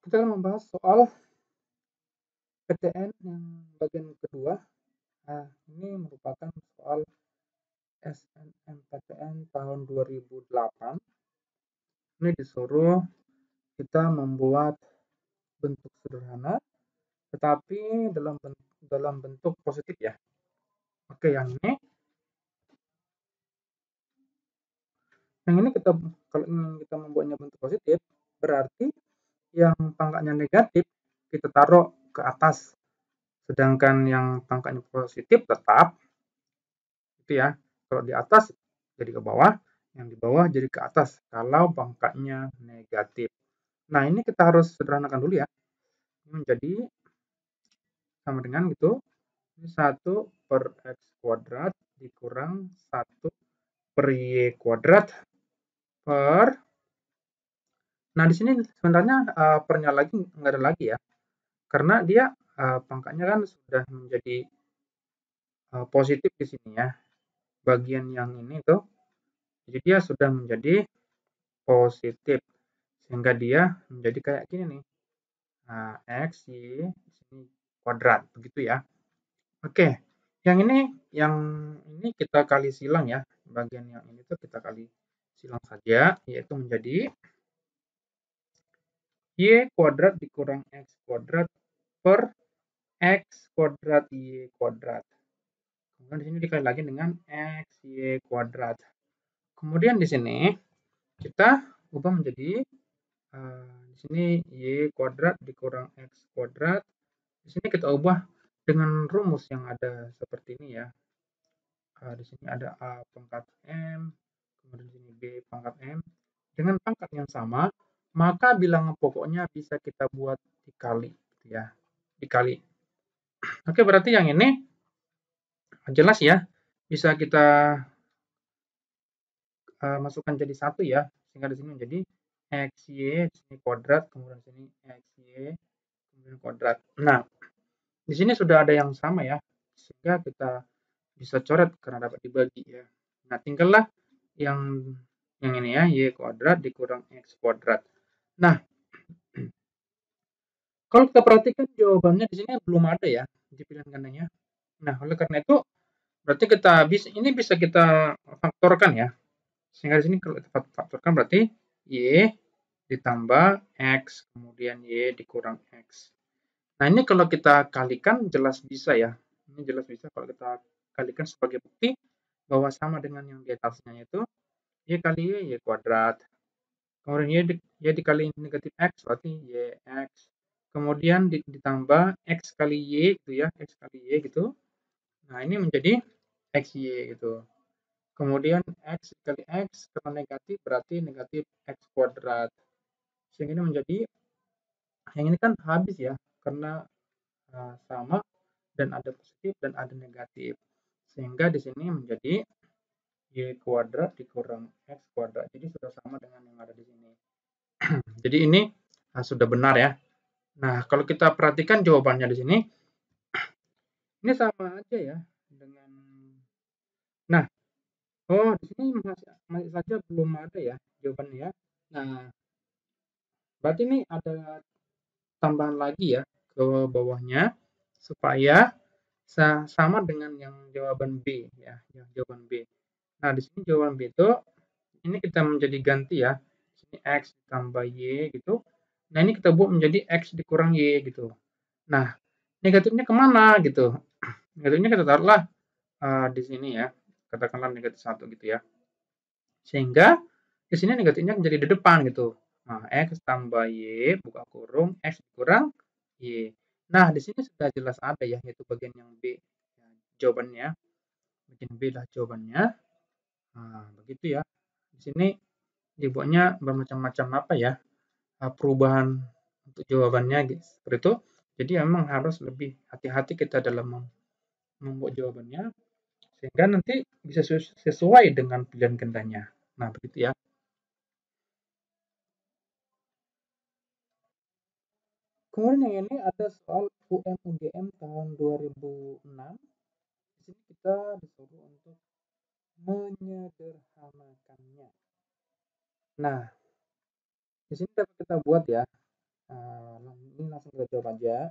Kita akan membahas soal PTN yang bagian kedua. Nah, ini merupakan soal SNMPTN tahun 2008. Ini disuruh kita membuat bentuk sederhana, tetapi dalam bentuk positif ya. Oke, yang ini kalau ingin kita membuatnya bentuk positif, berarti yang pangkatnya negatif kita taruh ke atas, sedangkan yang pangkatnya positif tetap itu ya. Kalau di atas jadi ke bawah, yang di bawah jadi ke atas kalau pangkatnya negatif. Nah, ini kita harus sederhanakan dulu ya. Ini menjadi sama dengan gitu. Ini 1 per X kuadrat dikurang 1 per Y kuadrat per. Nah, di sini sebenarnya pernya lagi nggak ada lagi ya. Karena dia pangkatnya kan sudah menjadi positif di sini ya. Bagian yang ini tuh, jadi dia sudah menjadi positif. Sehingga dia menjadi kayak gini nih. Nah, X, Y, di sini kuadrat, begitu ya. Oke, yang ini kita kali silang ya. Bagian yang ini tuh kita kali silang saja, yaitu menjadi Y kuadrat dikurang X kuadrat per X kuadrat Y kuadrat. Kemudian di sini dikali lagi dengan X, Y kuadrat. Kemudian di sini kita ubah menjadi di sini Y kuadrat dikurang X kuadrat. Di sini kita ubah dengan rumus yang ada seperti ini ya. Di sini ada A pangkat M, kemudian di sini B pangkat M. Dengan pangkat yang sama, maka bilangan pokoknya bisa kita buat dikali, gitu ya. Dikali. Oke, berarti yang ini jelas ya, bisa kita masukkan jadi satu ya, sehingga di sini menjadi XY, di sini kuadrat, kemudian di sini XY, kemudian kuadrat. Nah, di sini sudah ada yang sama ya, sehingga kita bisa coret karena dapat dibagi ya. Nah, tinggallah yang ini ya, Y kuadrat dikurang X kuadrat. Nah, kalau kita perhatikan jawabannya di sini belum ada ya di pilihan gandanya. Nah, oleh karena itu berarti ini bisa kita faktorkan ya. Sehingga di sini kalau kita faktorkan berarti Y ditambah X kemudian Y dikurang X. Nah, ini kalau kita kalikan jelas bisa ya. Ini jelas bisa kalau kita kalikan sebagai bukti bahwa sama dengan yang di atasnya itu Y kali Y kuadrat. Kemudian Y dikali negatif X berarti YX. Kemudian ditambah X kali Y gitu ya, X kali Y gitu. Nah, ini menjadi XY gitu. Kemudian X kali X karena negatif berarti negatif X kuadrat. Sehingga ini menjadi, yang ini kan habis ya, karena sama dan ada positif dan ada negatif. Sehingga di sini menjadi Y kuadrat dikurang X kuadrat. Jadi sudah sama dengan yang ada di sini. Jadi ini sudah benar ya. Nah, kalau kita perhatikan jawabannya di sini, ini sama aja ya dengan. Nah, di sini masih saja belum ada ya jawabannya ya. Nah, berarti ini ada tambahan lagi ya ke bawahnya supaya sama dengan yang jawaban B ya, yang jawaban B. Nah, di sini jawaban B itu ini kita menjadi ganti ya. Di sini X ditambah Y gitu. Nah, ini kita buat menjadi X dikurang Y gitu. Nah, negatifnya kemana gitu? Negatifnya kita taruhlah di sini ya. Katakanlah negatif 1 gitu ya. Sehingga di sini negatifnya menjadi di depan gitu. Nah, X tambah Y, buka kurung, X kurang Y. Nah, di sini sudah jelas ada ya, yaitu bagian yang B. Ya, jawabannya, bagian B lah jawabannya. Nah, begitu ya. Di sini dibuatnya bermacam-macam apa ya, perubahan untuk jawabannya gitu. Seperti itu. Jadi memang harus lebih hati-hati kita dalam membuat jawabannya, sehingga nanti bisa sesuai dengan pilihan gandanya. Nah, begitu ya. Kemudian yang ini ada soal UM-UGM tahun 2006. Di sini kita disuruh untuk menyederhanakannya. Nah, di sini dapat kita buat ya. Ini langsung kita jawab aja.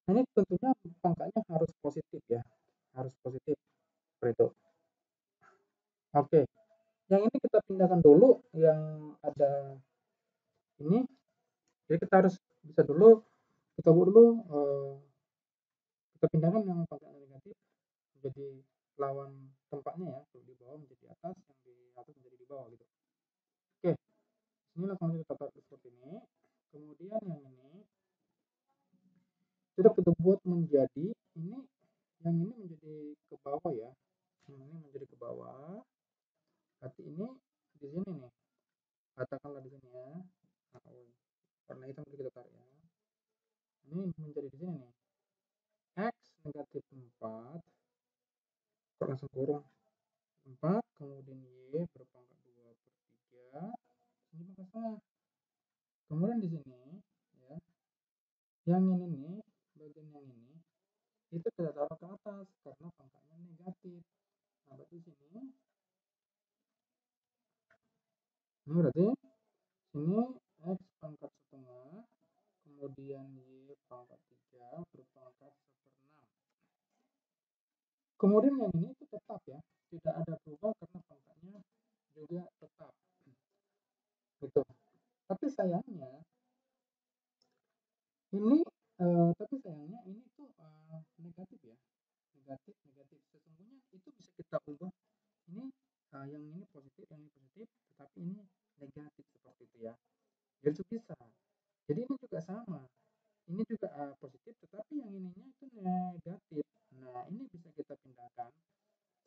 Ini tentunya pangkanya harus positif ya, harus positif seperti itu. Oke, yang ini kita pindahkan dulu yang ada ini. Jadi kita harus bisa dulu kita buat dulu kita pindahkan yang pangkanya negatif menjadi lawan tempatnya ya, di bawah menjadi atas, yang di atas menjadi di bawah gitu. Oke, ini langsung kita taruh seperti ini. Kemudian yang ini sudah kita buat menjadi ini, yang ini menjadi ke bawah ya, yang ini menjadi ke bawah. Berarti ini di sini nih, katakanlah di sini ya. Warna hitam kita taruh ya. Ini menjadi di sini nih. X negatif 4, langsung kurung 4, kemudian Y berpangkat 2 per 3, ini pangkat setengah. Kemudian di sini ya, yang ini nih, bagian yang ini itu kita taruh ke atas karena pangkatnya negatif. Nah, berarti sini ini berarti sini X pangkat setengah, kemudian Y pangkat 3 berpangkat 1/6. Kemudian yang ini itu tetap ya, tidak ada berubah karena pangkatnya juga tetap gitu. Tapi sayangnya ini tuh negatif ya, negatif. Sesungguhnya itu bisa kita ubah. Ini yang ini positif, tetapi ini negatif seperti itu ya. Jadi itu bisa. Jadi ini juga sama. Ini juga positif, tetapi yang ininya itu negatif. Nah, ini bisa kita pindahkan.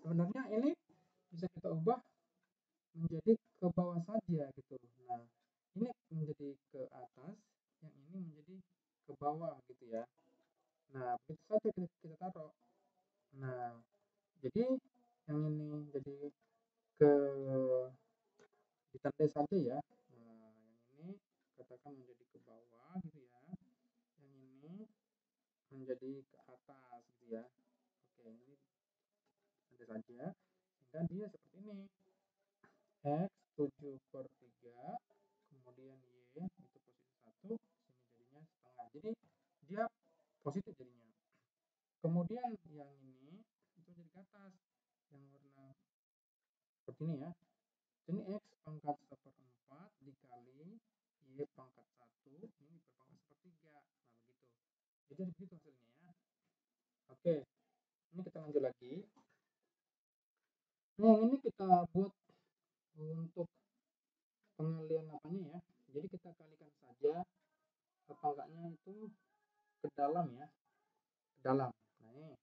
Sebenarnya ini bisa kita ubah menjadi ke bawah saja gitu. Nah, ini menjadi ke atas, yang ini menjadi ke bawah gitu ya. Nah, begitu saja kita taruh. Nah, jadi yang ini jadi ke ditandai saja ya. Nah, yang ini katakan menjadi ke bawah gitu ya. Yang ini menjadi ke atas gitu ya. Oke, ini tandai saja. Sehingga dia seperti ini. X 7/3, kemudian Y itu posisi 1, sini jadinya setengah. Jadi dia positif jadinya. Kemudian yang ini itu jadi ke atas, yang warna seperti ini ya. Ini X pangkat 1/4 dikali Y pangkat 1, ini berpangkat 1/3. Nah, begitu. Jadi begitu hasilnya ya. Oke, ini kita lanjut lagi. Nah, yang ini kita buat untuk pengalian apanya ya. Jadi kita kalikan saja pangkatnya itu ke dalam ya, ke dalam. Nah, ini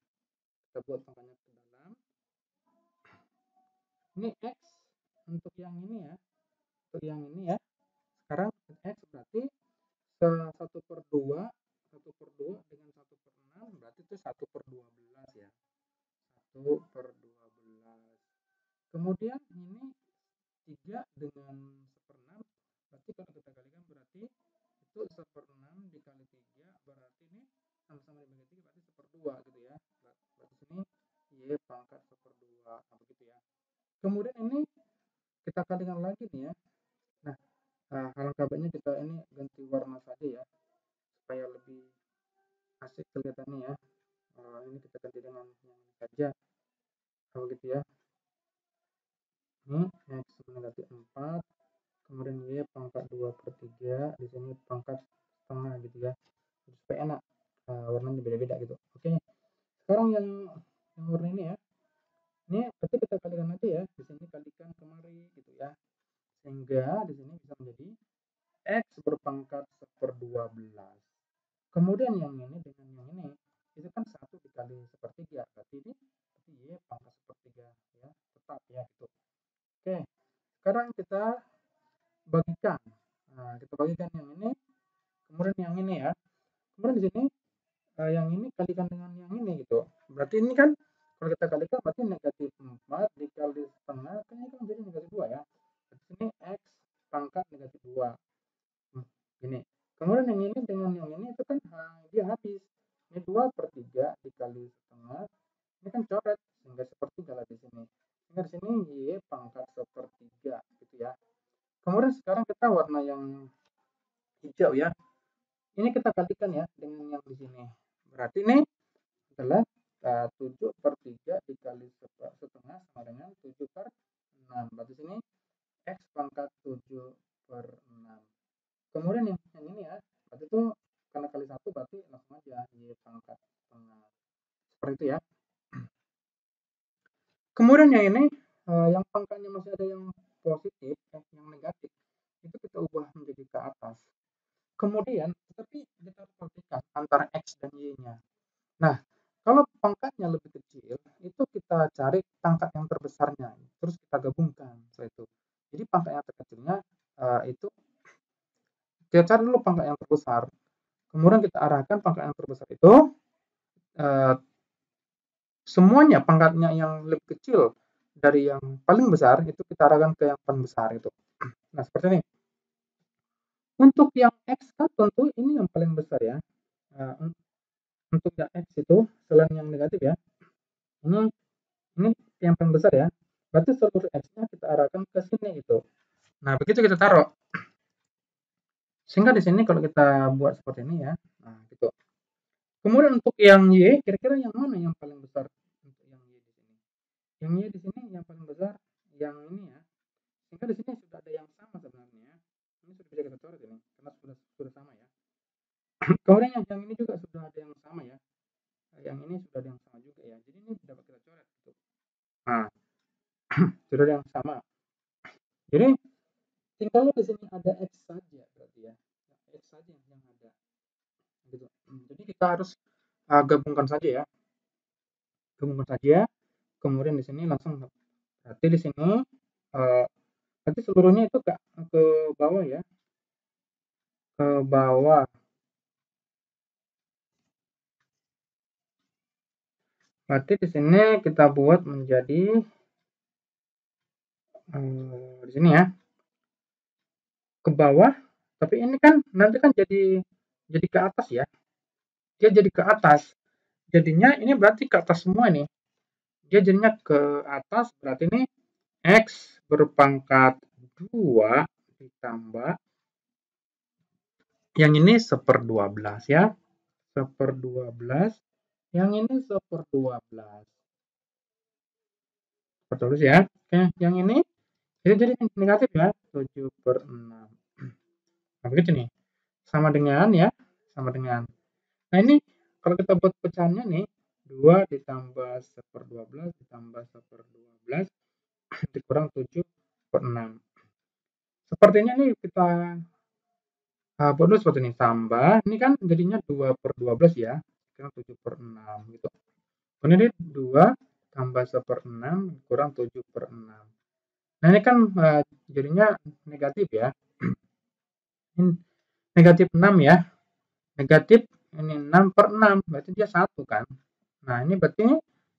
kita buat pangkatnya ke dalam. Ini X untuk yang ini ya, untuk yang ini ya. Sekarang X berarti 1/2, 1/2 dengan 1/6 berarti itu 1/12 ya. 1/12. Kemudian ini 3 dengan 1/6, berarti kalau kita kalikan berarti itu 1/6 dikali 3, berarti ini sama-sama dibagi 3 berarti 1/2 gitu ya. Berarti sini Y pangkat 1/2. Nah, begitu ya. Kemudian ini kita kalikan lagi nih ya. Nah, alangkah baiknya kita ini ganti warna saja ya, supaya lebih asik kelihatannya ya. Ini kita ganti dengan yang ini saja. Kalau gitu ya. Ini X negatif 4, kemudian Y pangkat 2/3, di sini pangkat setengah gitu ya. Supaya enak, warnanya beda-beda gitu. Oke. Sekarang yang warna ini ya. Ini berarti kita kalikan aja ya. Di sini kalikan kemari gitu ya. Sehingga di sini bisa menjadi X berpangkat 1/12. Kemudian yang ini dengan yang ini itu kan 1 dikali 1/3, berarti ini Y pangkat 1/3 ya, tetap ya gitu. Oke, sekarang kita bagikan. Nah, kita bagikan yang ini, kemudian yang ini ya. Kemudian di sini yang ini kalikan dengan yang ini gitu. Berarti ini kan kalau kita kalikan berarti negatif 4 dikali setengah, kan ini kan jadi negatif 2 ya. Di sini X pangkat negatif 2. Ini. Kemudian yang ini dengan yang ini itu kan dia habis. Ini 2/3 dikali setengah. Ini kan coret sehingga 1/3 lah di sini. Sehingga di sini Y pangkat 1/3 gitu ya. Kemudian sekarang kita warna yang hijau ya. Ini kita kalikan ya dengan yang di sini. Berarti ini adalah 7/3 dikali setengah sama dengan 7/6. Berarti sini X pangkat 7/6. Kemudian yang ini ya, berarti itu karena kali 1 berarti langsung aja Y pangkat setengah. Seperti itu ya. Kemudian yang ini, yang pangkatnya masih ada yang positif, yang negatif, itu kita ubah menjadi ke atas. Kemudian, tapi kita harus perhatikan antara X dan Y-nya. Nah, kalau pangkatnya lebih kecil, itu kita cari pangkat yang terbesarnya, terus kita gabungkan setelah itu. Jadi pangkat yang terkecilnya itu kita cari dulu pangkat yang terbesar. Kemudian kita arahkan pangkat yang terbesar itu semuanya pangkatnya yang lebih kecil dari yang paling besar itu kita arahkan ke yang paling besar itu. Nah, seperti ini. Untuk yang X kan tentu ini yang paling besar ya. Untuk yang X itu selain yang negatif ya. Ini yang paling besar ya. Berarti seluruh X-nya kita arahkan ke sini gitu. Nah, begitu kita taruh. Sehingga di sini kalau kita buat seperti ini ya. Nah, gitu. Kemudian untuk yang Y, kira-kira yang mana yang paling besar untuk yang Y di sini? Yang Y di sini yang paling besar yang ini ya. Sehingga di sini sudah ada yang sama sebenarnya. Ini sudah bisa kita coret ini karena sudah sama ya. Kemudian yang ini juga sudah ada yang sama ya. Yang ini sudah ada yang sama juga ya. Jadi ini dapat kita coret gitu. Nah, sudah ada yang sama. Jadi tinggal di sini ada X saja berarti ya. X saja yang ada. Gitu. Jadi kita harus gabungkan saja ya. Gabungkan saja. Kemudian di sini langsung berarti di sini berarti seluruhnya itu ke bawah ya. Ke bawah. Berarti di sini kita buat menjadi di sini ya. Ke bawah, tapi ini kan nanti kan jadi ke atas ya. Dia jadi ke atas. Jadinya ini berarti ke atas semua nih. Dia jadinya ke atas berarti ini X berpangkat 2 ditambah yang ini 1/12 ya. 1/12. Yang ini 1/12. 1/12 ya. Oke, yang ini itu jadi negatif ya. 7/6. Nah, begitu nih. Sama dengan ya. Sama dengan. Nah, ini kalau kita buat pecahannya nih, 2 ditambah 1/12 ditambah 1/12 dikurang 7/6. Sepertinya nih kita buat dulu seperti ini, tambah, ini kan jadinya 2/12 ya, kurang 7/6 gitu. Kemudian ini 2 tambah 1/6 kurang 7/6. Nah, ini kan jadinya negatif ya. Ini negatif 6 ya. Negatif ini 6/6, berarti dia 1 kan. Nah, ini berarti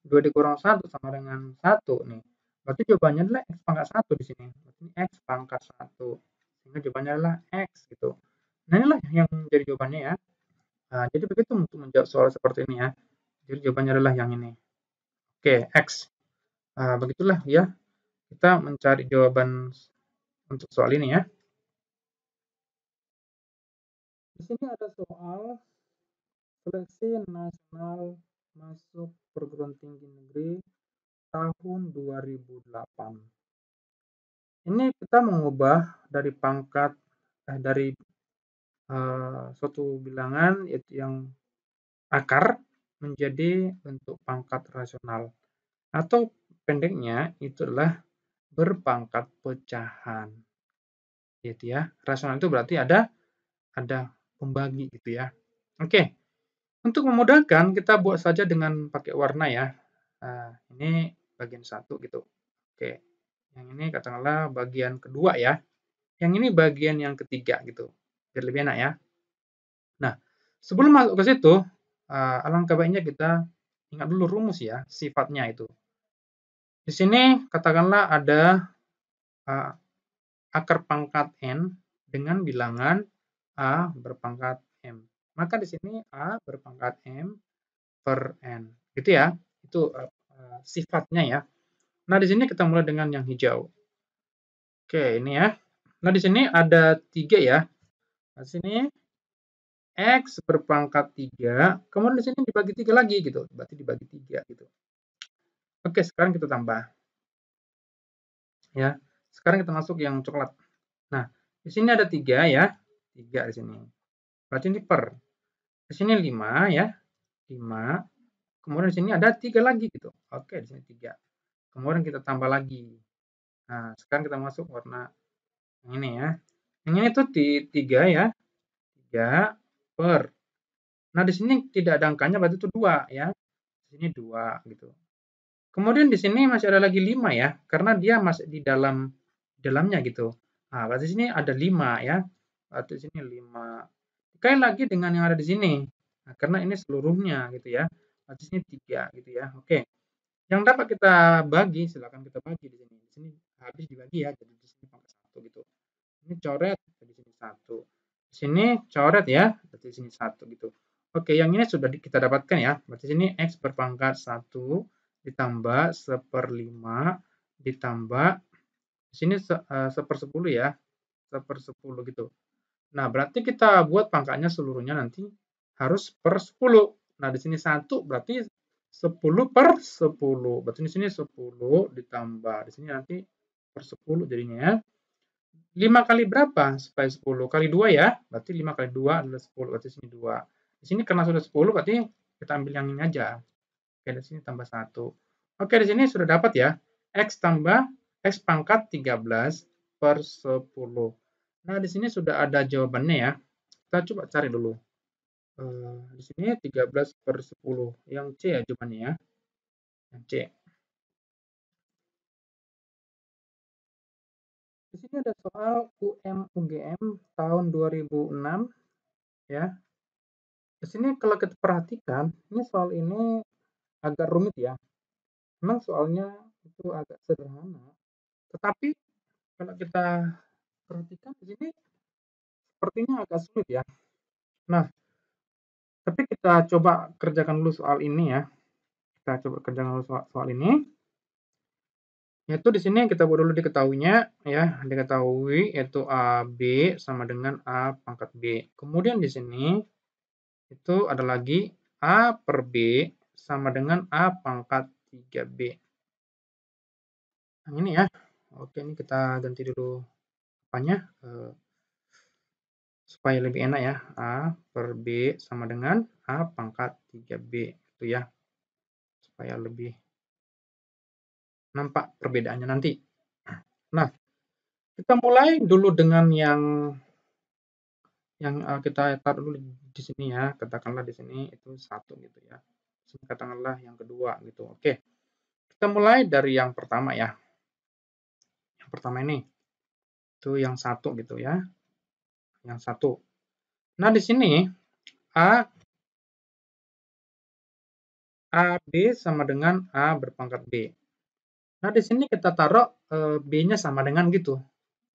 2 dikurang 1 sama dengan 1 nih. Berarti jawabannya adalah X pangkat 1 di sini. Berarti X pangkat 1. Sehingga jawabannya adalah X gitu. Nah, inilah yang jadi jawabannya ya. Nah, jadi begitu untuk menjawab soal seperti ini ya. Jadi jawabannya adalah yang ini. Oke, X. Begitulah ya. Kita mencari jawaban untuk soal ini ya. Di sini ada soal seleksi nasional masuk perguruan tinggi negeri tahun 2008. Ini kita mengubah dari pangkat dari suatu bilangan yaitu yang akar menjadi bentuk pangkat rasional atau pendeknya itu adalah berpangkat pecahan. Gitu ya. Rasional itu berarti ada pembagi gitu ya. Oke. Untuk memudahkan kita buat saja dengan pakai warna ya. Ini bagian 1 gitu. Oke. Yang ini katakanlah bagian kedua ya. Yang ini bagian yang ketiga gitu. Biar lebih enak ya. Nah, sebelum masuk ke situ, alangkah baiknya kita ingat dulu rumus ya, sifatnya itu. Di sini katakanlah ada akar pangkat n dengan bilangan a berpangkat m. Maka di sini a berpangkat m per n. Gitu ya. Itu sifatnya ya. Nah, di sini kita mulai dengan yang hijau. Oke, ini ya. Nah, di sini ada 3 ya. Nah, sini X berpangkat 3, kemudian di sini dibagi 3 lagi gitu, berarti dibagi 3 gitu. Oke, sekarang kita tambah ya. Sekarang kita masuk yang coklat. Nah, di sini ada 3 ya, 3 di sini. Berarti ini per. Di sini 5 ya, 5. Kemudian di sini ada 3 lagi gitu. Oke, di sini 3. Kemudian kita tambah lagi. Nah, sekarang kita masuk warna yang ini ya. Yang ini tuh di 3 ya, 3 per. Nah, di sini tidak ada angkanya berarti itu 2 ya. Di sini 2 gitu. Kemudian di sini masih ada lagi 5 ya, karena dia masih di dalamnya gitu. Nah, berarti di sini ada 5 ya. Berarti di sini 5. Sekali lagi dengan yang ada di sini. Nah, karena ini seluruhnya gitu ya. Berarti di sini 3 gitu ya. Oke. Yang dapat kita bagi, silakan kita bagi di sini. Di sini habis dibagi ya, jadi di sini pangkat 1 gitu. Ini coret, di sini 1. Di sini coret ya, berarti di sini 1 gitu. Oke, yang ini sudah kita dapatkan ya. Berarti di sini X berpangkat 1 ditambah 1/5 ditambah di sini 1/10 ya. 1/10 gitu. Nah, berarti kita buat pangkatnya seluruhnya nanti harus per 10. Nah, di sini 1 berarti 10/10. Berarti di sini 10 ditambah di sini nanti per 10 jadinya ya. 5 kali berapa supaya 10? Kali 2 ya. Berarti 5 kali 2 adalah 10. Berarti sini 2. Di sini karena sudah 10 berarti kita ambil yang ini aja. Oke, di sini tambah 1. Oke, di sini sudah dapat ya. X tambah X pangkat 13/10. Nah, di sini sudah ada jawabannya ya. Kita coba cari dulu. Di sini 13/10. Yang C ya jawabannya ya. Yang C. Di sini ada soal UM-UGM tahun 2006 ya. Di sini kalau kita perhatikan, ini soal ini agak rumit ya. Memang soalnya itu agak sederhana, tetapi kalau kita perhatikan di sini sepertinya agak sulit ya. Nah, tapi kita coba kerjakan dulu soal ini ya. Kita coba kerjakan dulu soal ini. Yaitu di sini kita buat dulu diketahuinya ya, diketahui yaitu AB sama dengan A pangkat B. Kemudian di sini itu ada lagi A per B sama dengan A pangkat 3B. Yang ini ya. Oke, ini kita ganti dulu apanya supaya lebih enak ya. A per B sama dengan A pangkat 3B itu ya. Supaya lebih nampak perbedaannya nanti. Nah, kita mulai dulu dengan yang kita taruh dulu di sini ya. Katakanlah di sini itu 1 gitu ya. Katakanlah yang kedua gitu. Oke. Kita mulai dari yang pertama ya. Yang pertama ini. Itu yang 1 gitu ya. Yang 1. Nah, di sini A AB sama dengan A berpangkat B. Nah, di sini kita taruh B-nya sama dengan gitu.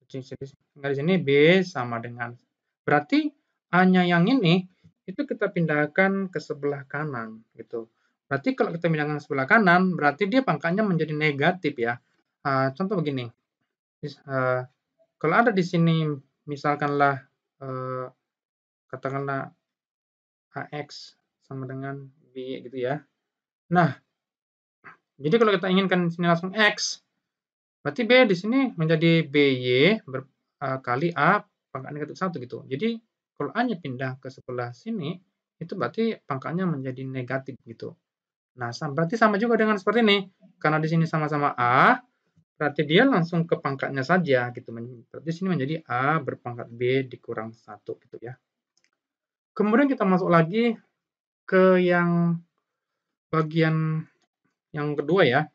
Di sini B sama dengan. Berarti A-nya yang ini itu kita pindahkan ke sebelah kanan gitu. Berarti kalau kita pindahkan ke sebelah kanan, berarti dia pangkatnya menjadi negatif ya. Contoh begini. Kalau ada di sini misalkanlah katakanlah AX sama dengan B gitu ya. Nah, jadi kalau kita inginkan di sini langsung X, berarti B di sini menjadi BY kali A pangkat negatif 1 gitu. Jadi kalau A-nya pindah ke sebelah sini, itu berarti pangkatnya menjadi negatif gitu. Nah, berarti sama juga dengan seperti ini. Karena di sini sama-sama A, berarti dia langsung ke pangkatnya saja gitu. Berarti di sini menjadi A berpangkat B dikurang 1 gitu ya. Kemudian kita masuk lagi ke yang bagian yang kedua ya.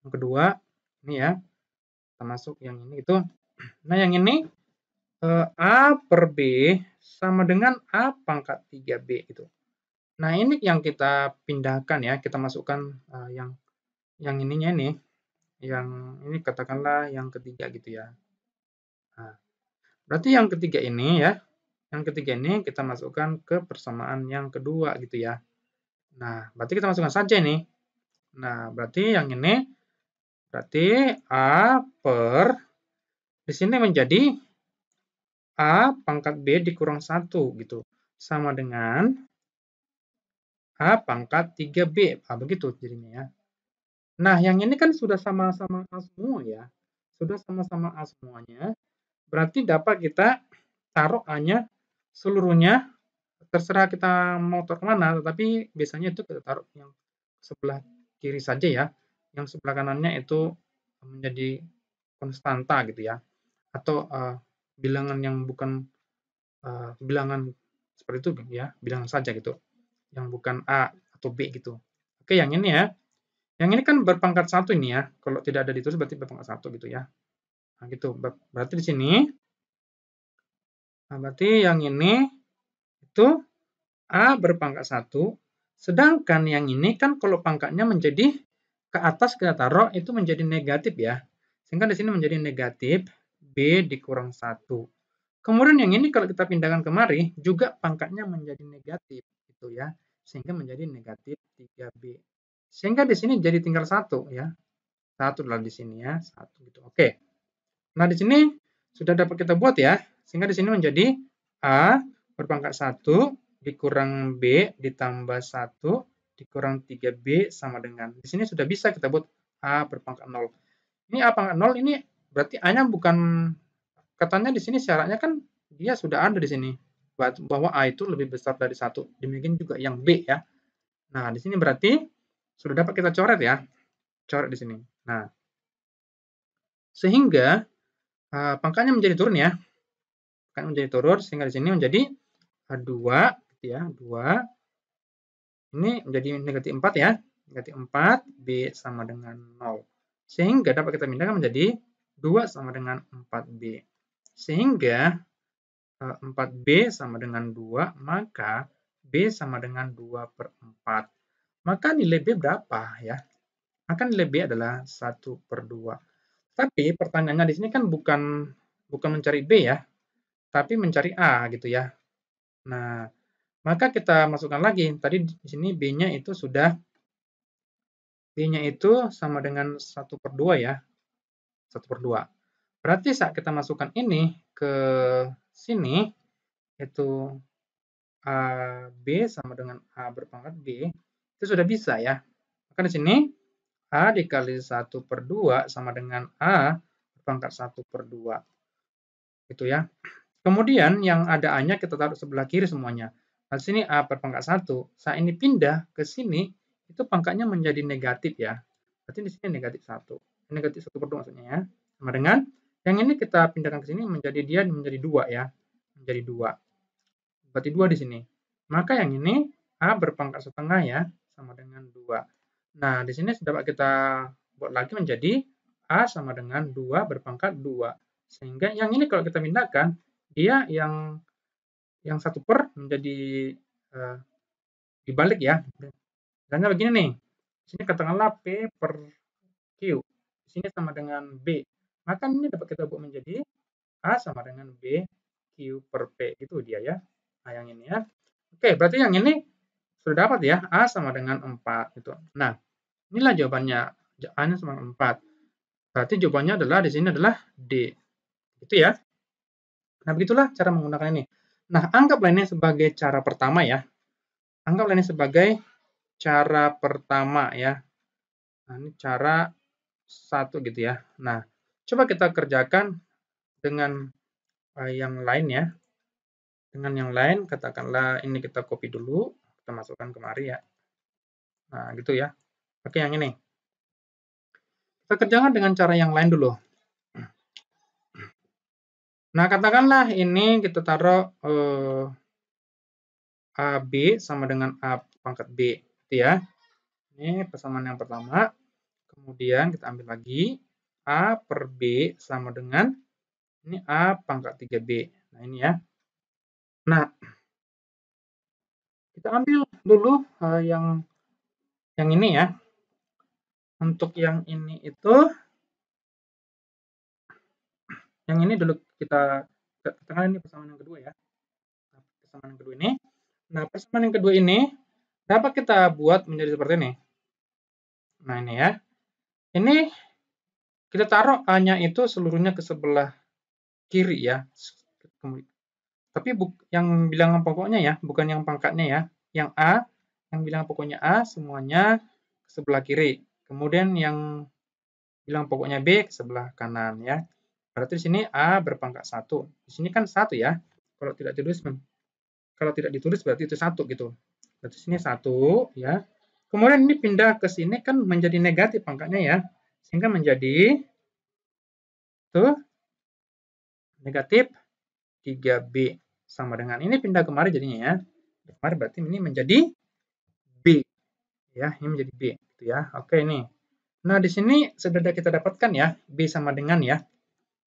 Yang kedua, ini ya. Kita masuk yang ini itu. Nah, yang ini A per B sama dengan A pangkat 3B gitu. Nah, ini yang kita pindahkan ya, kita masukkan yang ininya ini, yang ini katakanlah yang ketiga gitu ya. Nah, berarti yang ketiga ini ya, yang ketiga ini kita masukkan ke persamaan yang kedua gitu ya. Nah, berarti kita masukkan saja ini. Nah, berarti yang ini berarti A per di sini menjadi A pangkat B dikurang 1 gitu. Sama dengan A pangkat 3B. Begitu jadinya ya. Nah, yang ini kan sudah sama-sama A semua ya. Sudah sama-sama A semuanya. Berarti dapat kita taruh A-nya seluruhnya. Terserah kita mau taruh kemana, tetapi biasanya itu kita taruh yang sebelah kiri saja ya. Yang sebelah kanannya itu menjadi konstanta gitu ya. Atau bilangan yang bukan bilangan seperti itu ya, bilangan saja gitu. Yang bukan A atau B gitu. Oke, yang ini ya. Yang ini kan berpangkat 1 ini ya. Kalau tidak ada ditulis berarti berpangkat 1 gitu ya. Nah, gitu. Berarti di sini berarti yang ini itu A berpangkat 1, sedangkan yang ini kan kalau pangkatnya menjadi ke atas kita taruh itu menjadi negatif ya. Sehingga di sini menjadi negatif B dikurang 1. Kemudian yang ini kalau kita pindahkan kemari juga pangkatnya menjadi negatif gitu ya. Sehingga menjadi negatif 3B. Sehingga di sini jadi tinggal 1 ya. 1 adalah di sini ya, 1 gitu. Oke. Nah, di sini sudah dapat kita buat ya. Sehingga di sini menjadi A berpangkat 1 dikurang B ditambah 1 dikurang 3B sama dengan. Di sini sudah bisa kita buat A berpangkat 0. Ini A pangkat 0 ini berarti A-nya bukan, katanya di sini syaratnya kan dia sudah ada di sini bahwa A itu lebih besar dari 1. Demikian juga yang B ya. Nah, di sini berarti sudah dapat kita coret ya. Coret di sini. Nah, sehingga pangkatnya menjadi turun ya. Pangkatnya menjadi turun sehingga di sini menjadi 2 gitu ya, 2. Ini menjadi negatif 4 ya. Negatif 4, B sama dengan 0. Sehingga dapat kita pindahkan menjadi 2 sama dengan 4B. Sehingga 4B sama dengan 2, maka B sama dengan 2 per 4. Maka nilai B berapa ya? Maka nilai B adalah 1 per 2. Tapi pertanyaannya di sini kan bukan mencari B ya, tapi mencari A gitu ya. Nah, maka kita masukkan lagi. Tadi di sini B-nya itu sudah, B-nya itu sama dengan 1 per 2 ya. 1 per 2. Berarti saat kita masukkan ini ke sini, itu B sama dengan A berpangkat B, itu sudah bisa ya. Maka di sini A dikali 1 per 2 sama dengan A berpangkat 1 per 2. Gitu ya. Kemudian yang ada A-nya kita taruh sebelah kiri semuanya. Nah, sini A berpangkat 1. Saat ini pindah ke sini, itu pangkatnya menjadi negatif ya. Berarti di sini negatif 1. Negatif 1 per 2 maksudnya ya. Sama dengan yang ini kita pindahkan ke sini menjadi 2 ya. Menjadi 2. Berarti 2 di sini. Maka yang ini A berpangkat setengah ya, sama dengan 2. Nah, di sini dapat kita buat lagi menjadi A sama dengan 2 berpangkat 2. Sehingga yang ini kalau kita pindahkan, dia yang 1 per menjadi dibalik ya. Misalnya begini nih. Di sini katakanlah P per Q. Di sini sama dengan B. Maka ini dapat kita buat menjadi A sama dengan B Q per P. Itu dia ya. Nah, yang ini ya. Oke, berarti yang ini sudah dapat ya. A sama dengan 4 gitu. Nah, inilah jawabannya. A-nya sama 4. Berarti jawabannya adalah di sini adalah D. Gitu ya. Nah, begitulah cara menggunakan ini. Nah, anggaplah ini sebagai cara pertama ya. Anggaplah ini sebagai cara pertama ya. Nah, ini cara 1 gitu ya. Nah, coba kita kerjakan dengan yang lain ya. Dengan yang lain, katakanlah ini kita copy dulu, kita masukkan kemari ya. Nah, gitu ya. Oke, yang ini. Kita kerjakan dengan cara yang lain dulu. Nah, katakanlah ini kita taruh AB sama dengan A pangkat B, gitu ya. Ini persamaan yang pertama. Kemudian kita ambil lagi A per B sama dengan ini A pangkat 3B. Nah, ini ya. Nah, kita ambil dulu yang ini ya. Untuk yang ini itu, yang ini dulu kita katakan ini persamaan yang kedua ya. Nah, persamaan yang kedua ini. Nah, persamaan yang kedua ini dapat kita buat menjadi seperti ini. Nah, ini ya. Ini kita taruh A-nya itu seluruhnya ke sebelah kiri ya. Tapi yang bilangan pokoknya ya, bukan yang pangkatnya ya. Yang A, yang bilangan pokoknya A semuanya ke sebelah kiri. Kemudian yang bilangan pokoknya B ke sebelah kanan ya. Berarti di sini A berpangkat 1. Di sini kan 1 ya. Kalau tidak ditulis berarti itu 1 gitu. Berarti sini 1 ya. Kemudian ini pindah ke sini kan menjadi negatif pangkatnya ya. Sehingga menjadi tuh negatif 3B sama dengan ini pindah kemari jadinya ya. Kemarin berarti ini menjadi B ya, ini menjadi B gitu ya. Oke ini. Nah, di sini sudah kita dapatkan ya, B sama dengan ya.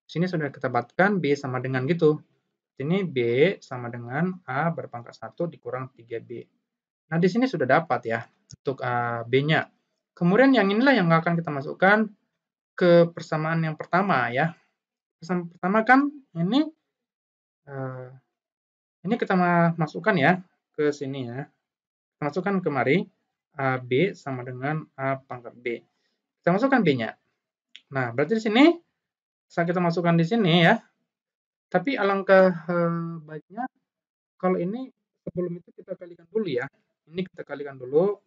Di sini sudah kita dapatkan B sama dengan gitu. Ini B sama dengan A berpangkat 1 dikurang 3B. Nah, di sini sudah dapat ya untuk B-nya. Kemudian yang inilah yang akan kita masukkan ke persamaan yang pertama ya. Persamaan pertama kan ini kita masukkan ya ke sini ya. Masukkan kemari AB sama dengan A pangkat B. Kita masukkan B-nya. Nah, berarti di sini saat kita masukkan di sini ya. Tapi alangkah baiknya kalau ini sebelum itu kita kalikan dulu ya. Ini kita kalikan dulu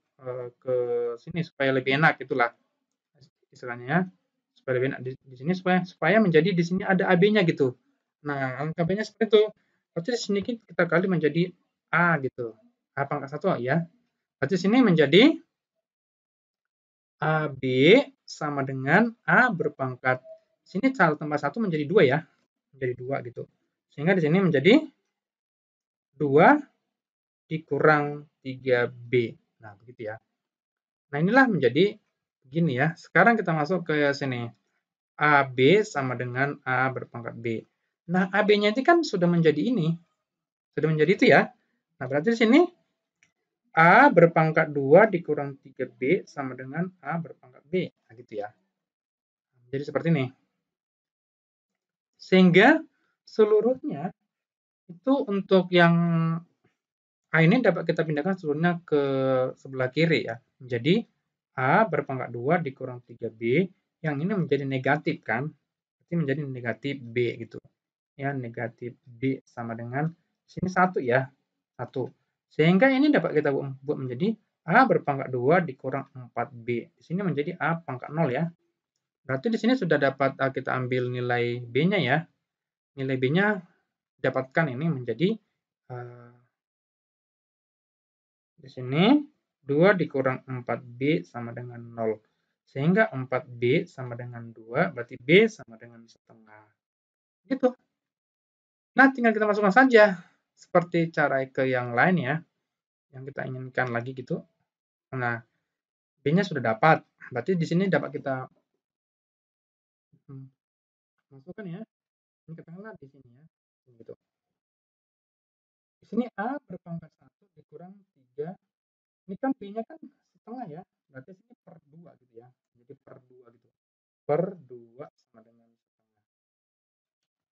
ke sini supaya lebih enak itulah istilahnya ya. Supaya lebih enak di sini supaya menjadi di sini ada AB-nya gitu. Nah, alangkah baiknya seperti itu. Berarti di sini kita kali menjadi A gitu. A pangkat 1 ya. Berarti di sini menjadi AB sama dengan A berpangkat. Sini 1 tambah 1 menjadi 2 ya. Menjadi 2 gitu. Sehingga di sini menjadi 2 dikurang 3B. Nah, begitu ya. Nah, inilah menjadi begini ya. Sekarang kita masuk ke sini. AB sama dengan A berpangkat B. Nah, AB-nya itu kan sudah menjadi ini. Sudah menjadi itu ya. Nah, berarti di sini A berpangkat 2 dikurang 3B sama dengan A berpangkat B. Nah, gitu ya. Jadi seperti ini. Sehingga seluruhnya itu untuk yang A ini dapat kita pindahkan seluruhnya ke sebelah kiri ya. Jadi A berpangkat 2 dikurang 3B, yang ini menjadi negatif kan. Berarti menjadi negatif B gitu. Ya, negatif B sama dengan sini 1 ya. 1. Sehingga ini dapat kita buat menjadi A berpangkat 2 dikurang 4B. Di sini menjadi A pangkat 0 ya. Berarti di sini sudah dapat kita ambil nilai B-nya ya. Nilai B-nya dapatkan ini menjadi di sini 2 dikurang 4B sama dengan 0. Sehingga 4B sama dengan 2, berarti B sama dengan setengah. Gitu. Nah, tinggal kita masukkan saja. Seperti cara ke yang lain ya. Yang kita inginkan lagi gitu. Nah, B-nya sudah dapat. Berarti di sini dapat kita masukkan ya. Ini katakanlah di sini ya. Gitu. Di sini A berpangkat 1 dikurang 3. Ini kan B-nya kan setengah ya. Berarti sini per 2 gitu ya. Jadi per 2 gitu. Per 2 sama dengan setengah.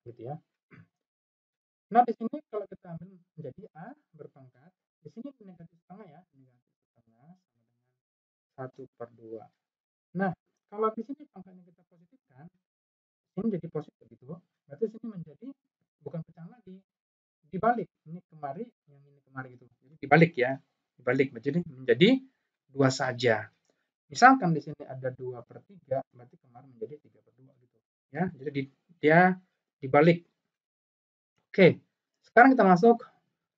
Gitu ya. Nah, di sini kalau kita ambil menjadi A berpangkat, di sini negatif setengah ya. Negatif setengah sama dengan 1 per 2. Nah, kalau di sini pangkatnya kita positifkan, ini jadi positif gitu. Berarti sini menjadi bukan pecah lagi. Dibalik. Ini kemari, yang ini kemari gitu. Jadi dibalik ya. Dibalik. Jadi menjadi 2 saja. Misalkan di sini ada 2 per 3, berarti kemarin menjadi 3 per 2 gitu. Ya, jadi dia dibalik. Oke, sekarang kita masuk,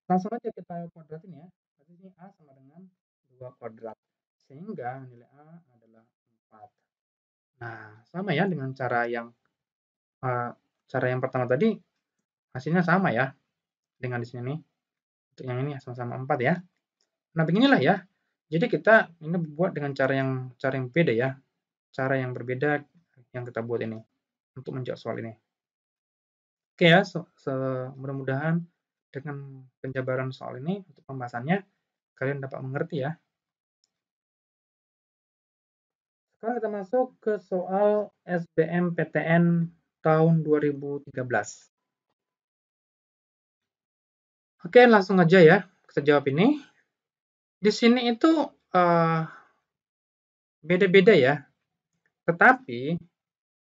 langsung aja kita kuadratin ya. Berarti ini A sama dengan 2 kuadrat. Sehingga nilai A adalah 4. Nah, sama ya dengan cara yang pertama tadi, hasilnya sama ya. Dengan di sini nih. Untuk yang ini sama-sama 4 ya. Nah, beginilah ya. Jadi kita ini buat dengan cara yang beda ya. Cara yang berbeda yang kita buat ini untuk menjawab soal ini. Oke ya, mudah-mudahan dengan penjabaran soal ini untuk pembahasannya kalian dapat mengerti ya. Sekarang kita masuk ke soal SBMPTN tahun 2013. Oke, langsung aja ya kita jawab ini. Di sini itu beda-beda ya. Tetapi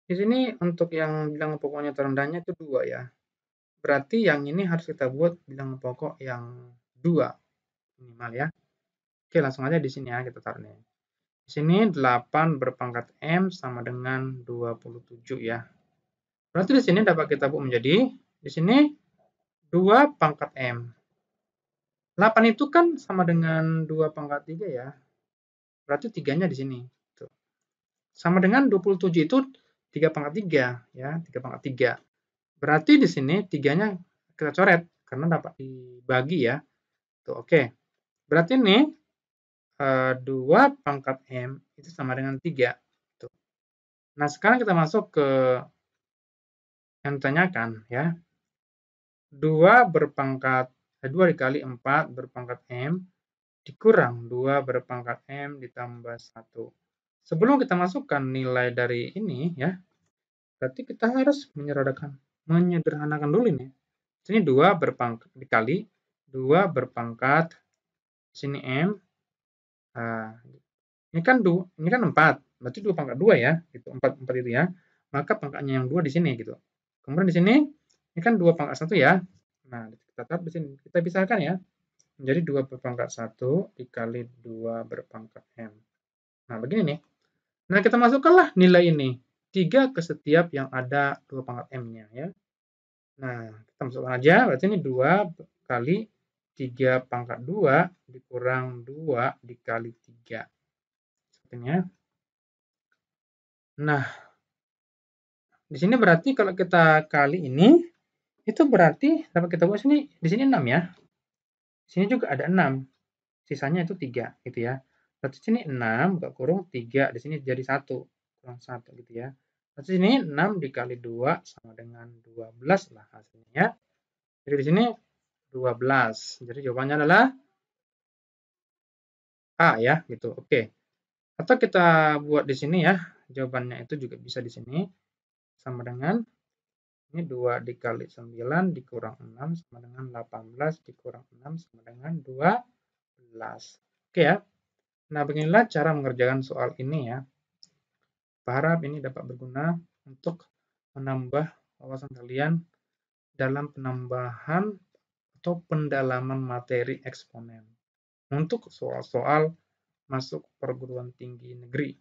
Di sini untuk yang bilangan pokoknya terendahnya itu 2 ya. Berarti yang ini harus kita buat bilangan pokok yang 2 minimal ya. Oke, langsung aja di sini ya kita taruh nih. Di sini 8 berpangkat M sama dengan 27 ya. Berarti di sini dapat kita buat menjadi di sini 2 pangkat M. 8 itu kan sama dengan 2 pangkat 3 ya. Berarti 3-nya di sini. Tuh. Sama dengan 27 itu 3 pangkat 3 ya, 3 pangkat 3. Berarti di sini 3-nya kita coret karena dapat dibagi ya. Tuh, oke. Berarti ini 2 pangkat M itu sama dengan 3. Tuh. Nah, sekarang kita masuk ke yang ditanyakan ya. 2 dikali 4 berpangkat M dikurang 2 berpangkat M ditambah 1. Sebelum kita masukkan nilai dari ini ya, berarti kita harus menyederhanakan dulu ini. Sini 2 berpangkat dikali 2 berpangkat sini M. Nah, ini kan 4, berarti 2 pangkat 2 ya, gitu. 4 itu ya. Maka pangkatnya yang 2 di sini gitu. Kemudian di sini ini kan 2 pangkat 1 ya. Nah, kita taruh di sini. Kita pisahkan ya. Menjadi 2 berpangkat 1 dikali 2 berpangkat M. Nah, begini nih. Nah, kita masukkanlah nilai ini. 3 ke setiap yang ada 2 pangkat M-nya ya. Nah, kita masukkan aja. Berarti ini 2 kali 3 pangkat 2 dikurang 2 dikali 3. Seperti ini ya. Nah, di sini berarti kalau kita kali ini, itu berarti dapat kita buat sini, di sini 6 ya. Di sini juga ada 6. Sisanya itu 3 gitu ya. Berarti sini 6 buka kurung 3, di sini jadi 1 kurang 1 gitu ya. Berarti sini 6 dikali 2 sama dengan 12 lah hasilnya ya. Jadi di sini 12. Jadi jawabannya adalah A ya gitu. Oke. Atau kita buat di sini ya. Jawabannya itu juga bisa di sini sama dengan ini 2 dikali 9 dikurang 6 sama dengan 18 dikurang 6 sama dengan 12. Oke ya. Nah, beginilah cara mengerjakan soal ini ya. Berharap ini dapat berguna untuk menambah wawasan kalian dalam penambahan atau pendalaman materi eksponen untuk soal-soal masuk perguruan tinggi negeri.